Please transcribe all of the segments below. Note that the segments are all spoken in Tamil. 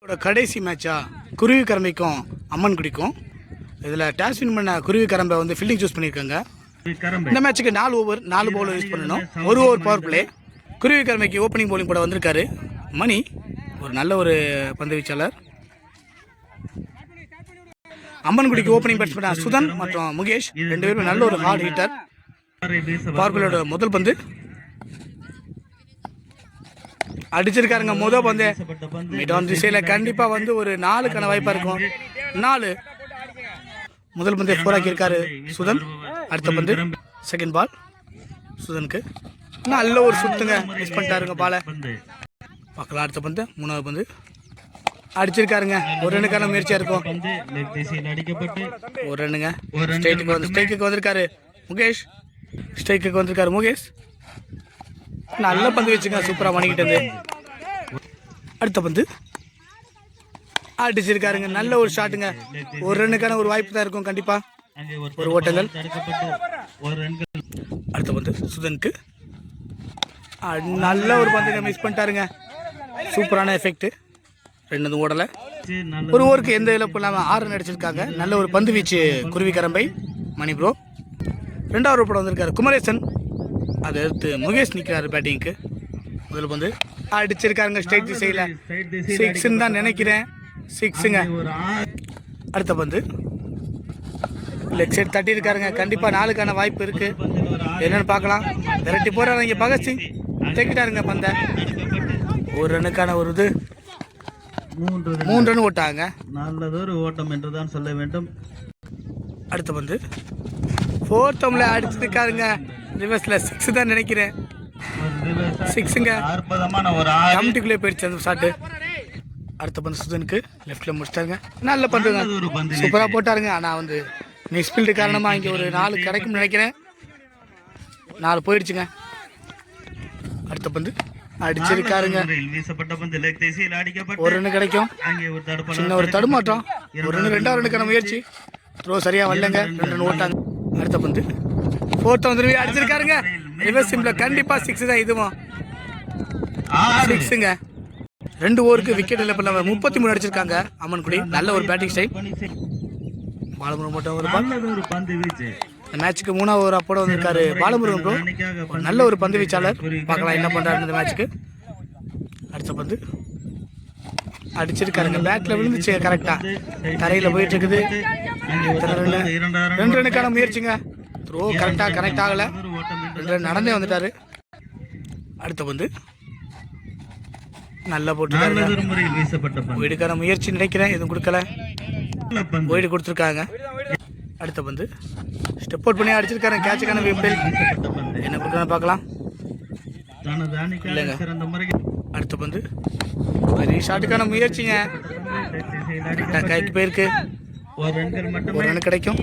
கடைசி மேட்சா குருவி கரம்பைக்கும் அம்மன் குடிக்கும். இதில் டாஸ் வின் பண்ண குருவி கரம்பை வந்து ஃபீல்டிங் சூஸ் பண்ணியிருக்காங்க. இந்த மேட்சுக்கு 4 ஓவர் 4 பவுலர் யூஸ் பண்ணணும். 1 ஓவர் பவர் பிளே. குருவி கரம்பைக்கு ஓப்பனிங் பவுலிங் போட வந்திருக்காரு மணி, ஒரு நல்ல ஒரு பந்து வீச்சாளர். அம்மன்குடிக்கு ஓப்பனிங் பேட்ஸ்மேன் சுதன் மற்றும் முகேஷ் 2 பேருமே நல்ல ஒரு ஹார்ட் ஹிட்டர். பவர் பிளேயோட முதல் பந்து அடிச்சிருக்காருங்க. முதல் பந்து மிடான் திசையில் கண்டிப்பாக வந்து ஒரு 4க்கான வாய்ப்பாக இருக்கும். 4 முதல் பந்தை 4 ஆக்கியிருக்காரு சுதன். அடுத்த பந்து செகண்ட் பால் சுதனுக்கு நல்ல ஒரு சுத்துங்க, மிஸ் பண்ணிட்டாருங்க பாலை. பார்க்கலாம். அடுத்த பந்து 3வது பந்து அடிச்சிருக்காருங்க. ஒரு ரன்னுக்கான முயற்சியாக இருக்கும். ஒரு ரன்னுங்க. ஸ்ட்ரைக்குக்கு வந்திருக்காரு முகேஷ். ஸ்ட்ரைக்குக்கு வந்திருக்காரு முகேஷ். நல்ல பந்து வச்சுங்க, சூப்பராக பண்ணிக்கிட்டது. அடுத்த பந்து அடிச்சிருக்காருங்க. நல்ல ஒரு ஷாட்டுங்க. ஒரு ரன்னுக்கான ஒரு வாய்ப்பு தான் இருக்கும் கண்டிப்பா. ஒரு ஓட்டங்கள். அடுத்த பந்து சுதனுக்கு நல்ல ஒரு பந்துங்க, மிஸ் பண்ணிட்டாருங்க. சூப்பரான எஃபெக்ட். 2 ஓடலை. ஒரு ஓவருக்கு எந்த இழப்பு இல்லாமல் 6 ரன் அடிச்சிருக்காங்க. நல்ல ஒரு பந்து வீச்சு குருவி கரம்பை மணி ப்ரோ. 2வது படம் வந்திருக்காரு குமரேசன். அதை எடுத்து முகேஷ் நிற்கிறாரு பேட்டிங்க்கு. முதல் பந்து அடிச்சிருக்காருங்க ஸ்ட்ரைட் திசையில். 6ன்னு தான் நினைக்கிறேன். 6ங்க. அடுத்த பந்து லெக் சைட் தட்டி இருக்காருங்க. கண்டிப்பாக 4க்கான வாய்ப்பு இருக்கு. என்னன்னு பார்க்கலாம். விரட்டி போறாரு இங்கே பகத் சிங். தேக்கிட்டாருங்க பந்தை. ஒரு ரன்னுக்கான ஒரு இது 3 ரன் ஓட்டாங்க. நல்லதொரு ஓட்டம் என்றுதான் சொல்ல வேண்டும். அடுத்த பந்து 4th அடிச்சிருக்காருங்க. ரிவர்ஸ்ல 6 தான் நினைக்கிறேன். 6ங்க. அற்புதமான ஒரு கமிட்டிக்குள்ளே போயிடுச்சு அந்த ஷாட்டு. அடுத்த பந்து சுதனுக்கு லெஃப்ட்ல முடிச்சிட்டாருங்க. நல்ல பந்துங்க, சூப்பராக போட்டாருங்க. ஆனால் வந்து மிஸ் ஃபீல்டு காரணமாக இங்கே ஒரு 4 கிடைக்கும்னு நினைக்கிறேன். 4 போயிடுச்சுங்க. அடுத்த பந்து அடிச்சிருக்காருங்க. ஒரு ரன் கிடைக்கும். சின்ன ஒரு தடுமாற்றம். ஒரு ரன் 2வது ரன்னுக்கான முயற்சி. த்ரோ சரியா வரலங்க. 2 ரன் ஓட்டாங்க. அடுத்த பந்து 4th வந்து அடிச்சிருக்காருங்க. ரிவர்ஸ் சிம்ல கண்டிப்பா 6 தான். இதுவும் 6ங்க. 2 ஓவருக்கு விக்கெட் இழப்பு 33 அடிச்சிருக்காங்க அம்மன்குடி. நல்ல ஒரு பேட்டிங் ஸ்டைல். பாலமுருகன் மட்டும் ஒரு பந்து வீச்சு. இந்த மேட்சுக்கு 3வது ஓவர் அப்போட வந்திருக்காரு பாலமுருகன் ப்ரோ. நல்ல ஒரு பந்து வீச்சாளர். பார்க்கலாம் என்ன பண்றாரு இந்த மேட்சுக்கு. அடுத்த பந்து அடிச்சிருக்காருங்க. பேட்ல விழுந்துச்சு கரெக்டா. தரையில போயிட்டு இருக்குது. 2 ரன்னுக்கான முயற்சிங்க. த்ரோ கரெக்டா கனெக்ட் ஆகல. 2 ரன் நடந்தே வந்துட்டாரு. அடுத்த பந்து நல்லா போட்டு வீடுக்கான முயற்சி நினைக்கிறேன். எதுவும் கொடுக்கல. வீடு கொடுத்துருக்காங்க. அடுத்த பந்து ஸ்டெப் அவுட் பண்ணி அடிச்சிருக்காரு. கேட்சுக்கான விப்பில் என்ன கொடுக்கணும் பார்க்கலாம். இல்லைங்க. அடுத்த பந்து பெரிய ஷாட்டுக்கான முயற்சிங்க. கைக்கு போயிருக்கு. ஒரு ரன் கிடைக்கும்.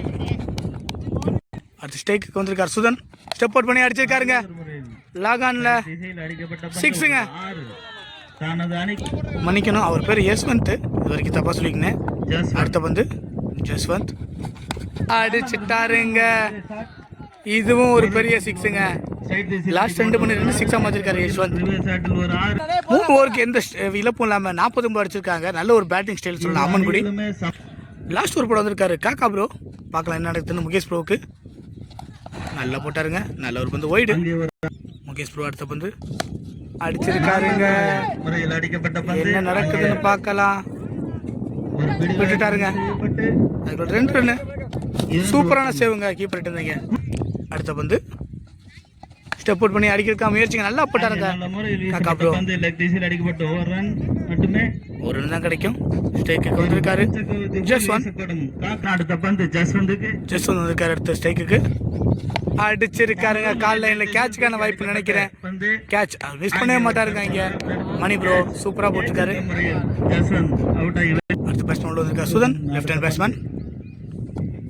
அடுத்த ஸ்ட்ரைக்கு வந்திருக்காரு சுதன். ஸ்டெப் அவுட் பண்ணி அடிச்சிருக்காருங்க. லாகான்ல 6ங்க. மன்னிக்கணும், அவர் பேர் யஸ்வந்த். இது வரைக்கும் தப்பா சொல்லிக்கினேன். அடுத்த பந்து ஜஸ்வந்த் அடிச்சுட்டாருங்க. இதுவும் ஒரு பெரிய 6ங்க. லாஸ்ட் 2 பண்ணி 2 6 வச்சிருக்காரு யஸ்வந்த். 3 ஓவருக்கு எந்த இழப்பும் இல்லாம 49 அடிச்சிருக்காங்க. நல்ல ஒரு பேட்டிங் ஸ்டைல் சொல்லலாம் அம்மன்குடி. லாஸ்ட் ஓவர் போட வந்திருக்காரு காக்கா ப்ரோ. பார்க்கலாம் என்ன நடக்குதுன்னு. முகேஷ் ப்ரோவுக்கு நல்லா போட்டாருங்க. நல்ல ஒரு பந்து ஒய்டு முகேஷ் ப்ரோ. அடுத்த பந்து அடிச்சிருக்காருங்க. என்ன நடக்குதுன்னு பார்க்கலாம். விட்டுட்டாருங்க. 2 ரன்னு. சூப்பரான சேவுங்க. கீப்பர் இருந்தீங்க. அடுத்த பந்து ஸ்டெப் அவுட் பண்ணி அடிக்கிறதுக்கா முயற்சிங்க. நல்லா போட்டாருங்க காக்கா ப்ரோ. ஒரு ரன் தான் கிடைக்கும். ஸ்ட்ரைக்கு வந்திருக்காரு ஜஸ்வந்த். ஜஸ்வந்த் வந்திருக்காரு. அடுத்த ஸ்ட்ரைக்கு அடிச்சிருக்காருங்க. கால் லைன்ல கேட்சுக்கான வாய்ப்பு நினைக்கிறேன். கேட்ச் மிஸ் பண்ணவே மாட்டாருங்க இங்க மணி ப்ரோ. சூப்பரா போட்டிருக்காரு. அடுத்த பேட்ஸ்மேன் வந்திருக்காரு சுதன். Left hand batsman.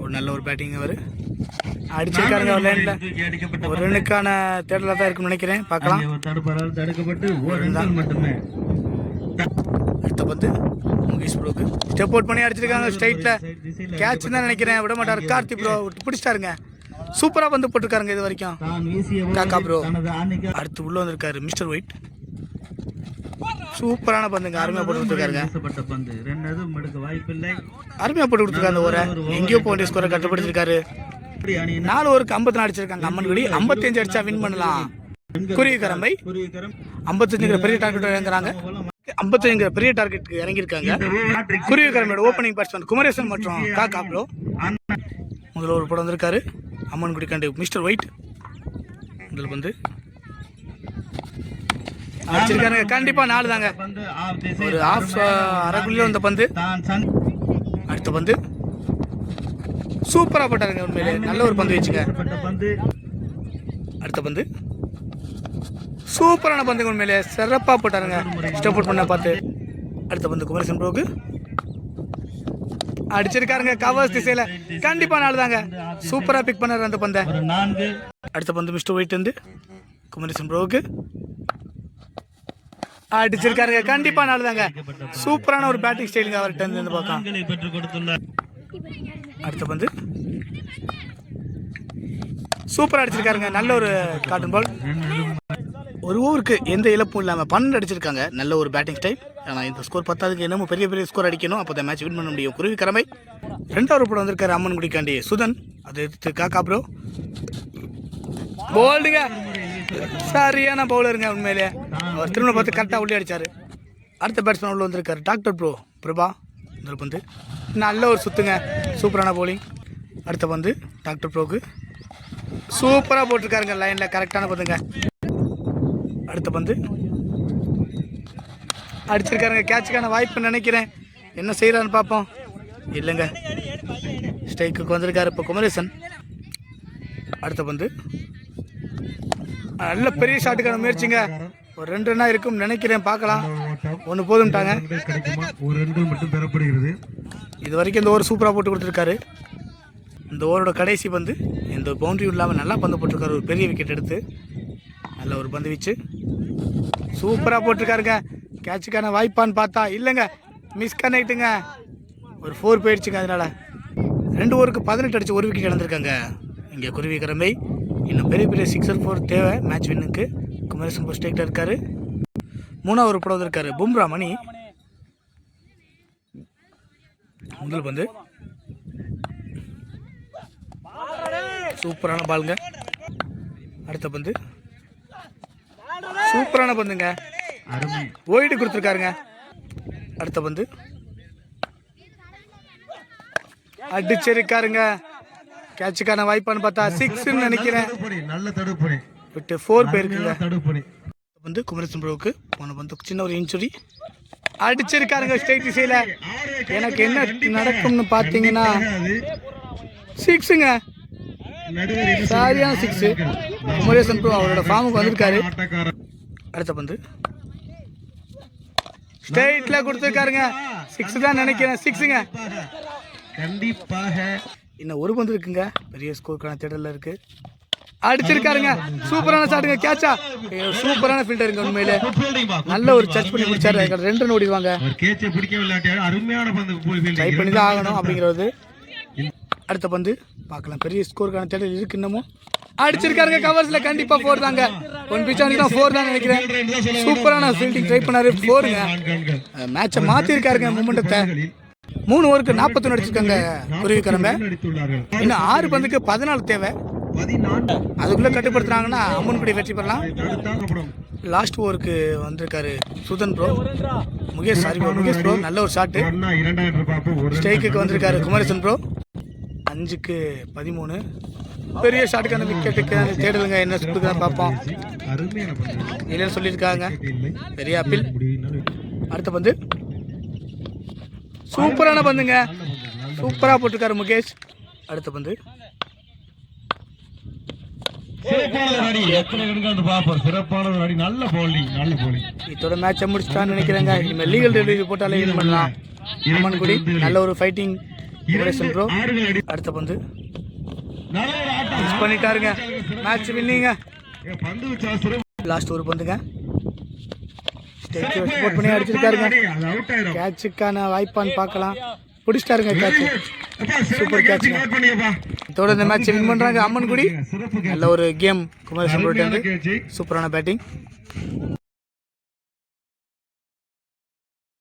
ஒரு நல்ல ஒரு பேட்டிங் அவர் அடிச்சிருக்காருங்க. ஒரு லைன்ல ஒரு ரன்னுக்கான தேடலா தான் இருக்குன்னு நினைக்கிறேன். பார்க்கலாம். அடுத்த பந்து முகேஷ் ப்ரோக்கு ஸ்டெப் அவுட் பண்ணி அடிச்சிருக்காங்க. ஸ்ட்ரைட்ல கேட்ச் தான் நினைக்கிறேன். விட மாட்டாரு. கார்த்தி ப்ரோ பிடிச்சிட்டாருங்க. சூப்பரா வந்து போட்டிருக்காருங்க இது வரைக்கும் காக்கா ப்ரோ. அடுத்து உள்ள வந்திருக்காரு மிஸ்டர் ஒயிட். சூப்பரான பந்துங்க, அருமையாக போட்டு கொடுத்துருக்காருங்க. வீசப்பட்ட பந்து 2 எதுவும் எடுக்க வாய்ப்பில்லை. அருமையாக போட்டு கொடுத்துருக்காரு அந்த ஓரை. எங்கேயோ போக வேண்டிய ஸ்கோரை கட்டுப்படுத்திருக்காரு. இப்படி அணியினர் 4 ஓவருக்கு 54 அடிச்சிருக்காங்க அம்மன்குடி. 55 அடிச்சா வின் பண்ணலாம். குருவிக்கரம்பை குருவிக்கரம் 55 பெரிய டார்கெட் இறங்குறாங்க. 55 பெரிய டார்கெட்டுக்கு இறங்கியிருக்காங்க. குருவிக்கரம்போட ஓப்பனிங் பேட்ஸ்மேன் குமரேசன் மற்றும் காக்கா ப்ரோ. முதல்ல ஒரு படம் வந்திருக்காரு அம்மன்குடி கண்டு மிஸ்டர் ஒயிட். முதல் பந்து அடிச்சிருக்காருங்க. கண்டிப்பா 4 தாங்க. பந்து ஆஃப் திசை ஒரு ஆஃப் அரைக்குள்ள வந்த பந்து. தான் சன் அடுத்த பந்து சூப்பரா போட்டாருங்க. உண்மையிலே நல்ல ஒரு பந்து வச்சுங்க. வீசப்பட்ட பந்து அடுத்த பந்து சூப்பரான பந்துங்க. உண்மையிலே சிறப்பா போட்டாருங்க. ஸ்டெப் அவுட் பண்ண பார்த்து. அடுத்த பந்து குமரேசன் ப்ரோக்கு அடிச்சிருக்காருங்க. கவர்ஸ் திசையில கண்டிப்பா 4 தாங்க. சூப்பரா பிக் பண்ணாரு அந்த பந்தை. ஒரு 4. அடுத்த பந்து மிஸ்டர் ஒயிட் வந்து குமரேசன் ப்ரோக்கு அடிச்சிருக்காருங்க. கண்டிப்பா 4 தாங்க. சூப்பரான ஒரு பேட்டிங் ஸ்டைலுங்க அவர்கிட்ட இருந்து பார்க்கலாம். நான்களை பெற்றுக் கொடுத்துள்ளார். அடுத்த பந்து சூப்பரா அடிச்சிருக்காருங்க. நல்ல ஒரு காட்டன் பால். ஒரு ஓவருக்கு எந்த இழப்பும் இல்லாமல் 12 அடிச்சிருக்காங்க. நல்ல ஒரு பேட்டிங் ஸ்டைல். ஆனால் இந்த ஸ்கோர் பத்தாதுக்கு என்னமோ பெரிய பெரிய ஸ்கோர் அடிக்கணும். அப்போ தான் மேட்ச் வின் பண்ண முடியும். குருவிக்கரம்பை 2வது போட வந்திருக்காரு அம்மன்குடிக்காண்டி சுதன். அதை எடுத்து காக்கா ப்ரோ போல்டுங்க. சரியான பவுலருங்க. உண்மையிலே அவர் திரும்ப பார்த்து கரெக்டாக உள்ளே அடிச்சாரு. அடுத்த பேட்ஸ்மேன் உள்ள வந்திருக்காரு டாக்டர் ப்ரோ பிரபா. முதல் பந்து நல்ல ஒரு சுத்துங்க. சூப்பரான பவுலிங். அடுத்த பந்து டாக்டர் ப்ரோக்கு சூப்பராக போட்டிருக்காருங்க. லைனில் கரெக்டான பந்துங்க. அடுத்த பந்து அடிச்சிருக்காருங்க. கேட்சுக்கான வாய்ப்பு நினைக்கிறேன். என்ன செய்யறான்னு பார்ப்போம். இல்லைங்க, ஸ்ட்ரைக்குக்கு வந்திருக்காரு இப்போ குமரேசன். அடுத்த பந்து நல்ல பெரிய ஷாட்டுக்கான முயற்சிங்க. ஒரு 2 ரன்னா இருக்கும் நினைக்கிறேன். பார்க்கலாம். 1 போதும்ட்டாங்க. ஒரு 2 மட்டும் பெறப்படுகிறது. இது வரைக்கும் இந்த ஓவர் சூப்பராக போட்டு கொடுத்துருக்காரு. இந்த ஓவரோட கடைசி பந்து எந்த பவுண்டரி இல்லாமல் நல்லா பந்து போட்டிருக்காரு. ஒரு பெரிய விக்கெட் எடுத்து நல்ல ஒரு பந்து வீச்சு சூப்பராக போட்டிருக்காருங்க. கேட்சுக்கான வாய்ப்பான்னு பார்த்தா இல்லைங்க, மிஸ் கனெக்ட்டுங்க. ஒரு 4 போயிடுச்சுங்க. அதனால 2 ஓவருக்கு 18 அடிச்சு 1 விக்கெட் இழந்திருக்காங்க இங்கே குருவிக்கரம்பை. இன்னும் பெரிய பெரிய 6 or 4 தேவை மேட்ச் வின்னுக்கு. குமரேசன் இப்போ ஸ்ட்ரைக்கில் இருக்காரு. 3வது ஓவர் போட வந்திருக்காரு பும்ரா மணி. முதல் பந்து சூப்பரான பாலுங்க. அடுத்த பந்து சூப்பரான பந்துங்க. ஒயிட் கொடுத்துருக்காருங்க. அடுத்த பந்து அடிச்சிருக்காருங்க. கேட்சுக்கான வாய்ப்பான்னு பார்த்தா 6ன்னு நினைக்கிறேன். நல்ல தடுப்பணி விட்டு 4 போயிருக்குங்க. தடுப்பணி வந்து குமரேசன் ப்ரோவுக்கு போன பந்து சின்ன ஒரு இன்ஜுரி. அடிச்சிருக்காருங்க ஸ்ட்ரைட் திசையில். எனக்கு என்ன நடக்கும்னு பார்த்தீங்கன்னா 6ங்க. சரியான 6. குமரேசன் ப்ரோ அவரோட ஃபார்முக்கு வந்திருக்காரு. அடுத்த பந்து ஸ்ட்ரைட்ல கொடுத்துருக்காருங்க. 6 தான் நினைக்கிறேன். 6ங்க. கண்டிப்பாக இன்னும் ஒரு பந்து இருக்குங்க. பெரிய ஸ்கோருக்கான தேடல இருக்கு. அடிச்சிருக்காருங்க. சூப்பரான ஷாட்டுங்க. கேட்சா சூப்பரான ஃபீல்டருங்க. உண்மையிலே நல்ல ஒரு டச் பண்ணி முடிச்சாரு. 2 ரன் ஓடிடுவாங்க. கேட்சை பிடிக்க விளையாட்டு அருமையான பந்து ட்ரை பண்ணி தான் ஆகணும் அப்படிங்கிறது. அடுத்த பந்து பார்க்கலாம். பெரிய ஸ்கோருக்கான தேடல் இருக்கு இன்னமும். அடிச்சிருக்காருங்க. கவர்ஸ்ல கண்டிப்பா 4 தாங்க. 1 பிச் ஆனி தான் 4 தான் நினைக்கிறேன். சூப்பரான ஃபீல்டிங் ட்ரை பண்ணாரு. 4ங்க. மேட்சை மாத்தி இருக்காருங்க மூமெண்டத்தை. 3 ஓவருக்கு 41 அடிச்சிருக்காங்க குருவிக்கரம்பை. இன்னும் 6 பந்துக்கு 14 தேவை. அதுக்குள்ள கட்டுப்படுத்துறாங்கன்னா அம்மன்குடி வெற்றி பெறலாம். லாஸ்ட் ஓவருக்கு வந்திருக்காரு சுதன் ப்ரோ. முகேஷ் ப்ரோ நல்ல ஒரு ஷாட்டு. ஸ்ட்ரைக்குக்கு வந்திருக்காரு குமரேசன் ப்ரோ. 5க்கு 13 பெரிய ஷாட்டுக்கான விக்கெட்டுக்கு தேடலுங்க. என்ன கொடுக்குறான்னு பார்ப்போம். இல்லைன்னு சொல்லியிருக்காங்க. பெரிய அப்பீல். அடுத்த பந்து சூப்பரான பந்துங்க. சூப்பராக போட்டிருக்காரு முகேஷ். அடுத்த பந்து இதோட மேட்சை முடிச்சுட்டான்னு நினைக்கிறேங்க. இனிமேல் லீகல் டெலிவரி போட்டாலே வின் பண்ணலாம். அம்மன்குடி நல்ல ஒரு ஃபைட்டிங் ப்ரோ. அடுத்த பந்து மிஸ் பண்ணிட்டாருங்க. மேட்ச் வின்னிங்க. லாஸ்ட் ஒரு பந்துங்க. சப்போர்ட் பண்ணி அடிச்சிருக்காருங்க. கேட்சுக்கான வாய்ப்பான்னு பார்க்கலாம். பிடிச்சிட்டாருங்க கேட்ச். Super catch. இதோட இந்த மேட்ச் வின் பண்றாங்க அம்மன்குடி. நல்ல ஒரு கேம் குமரேசன். சூப்பரான பேட்டிங்.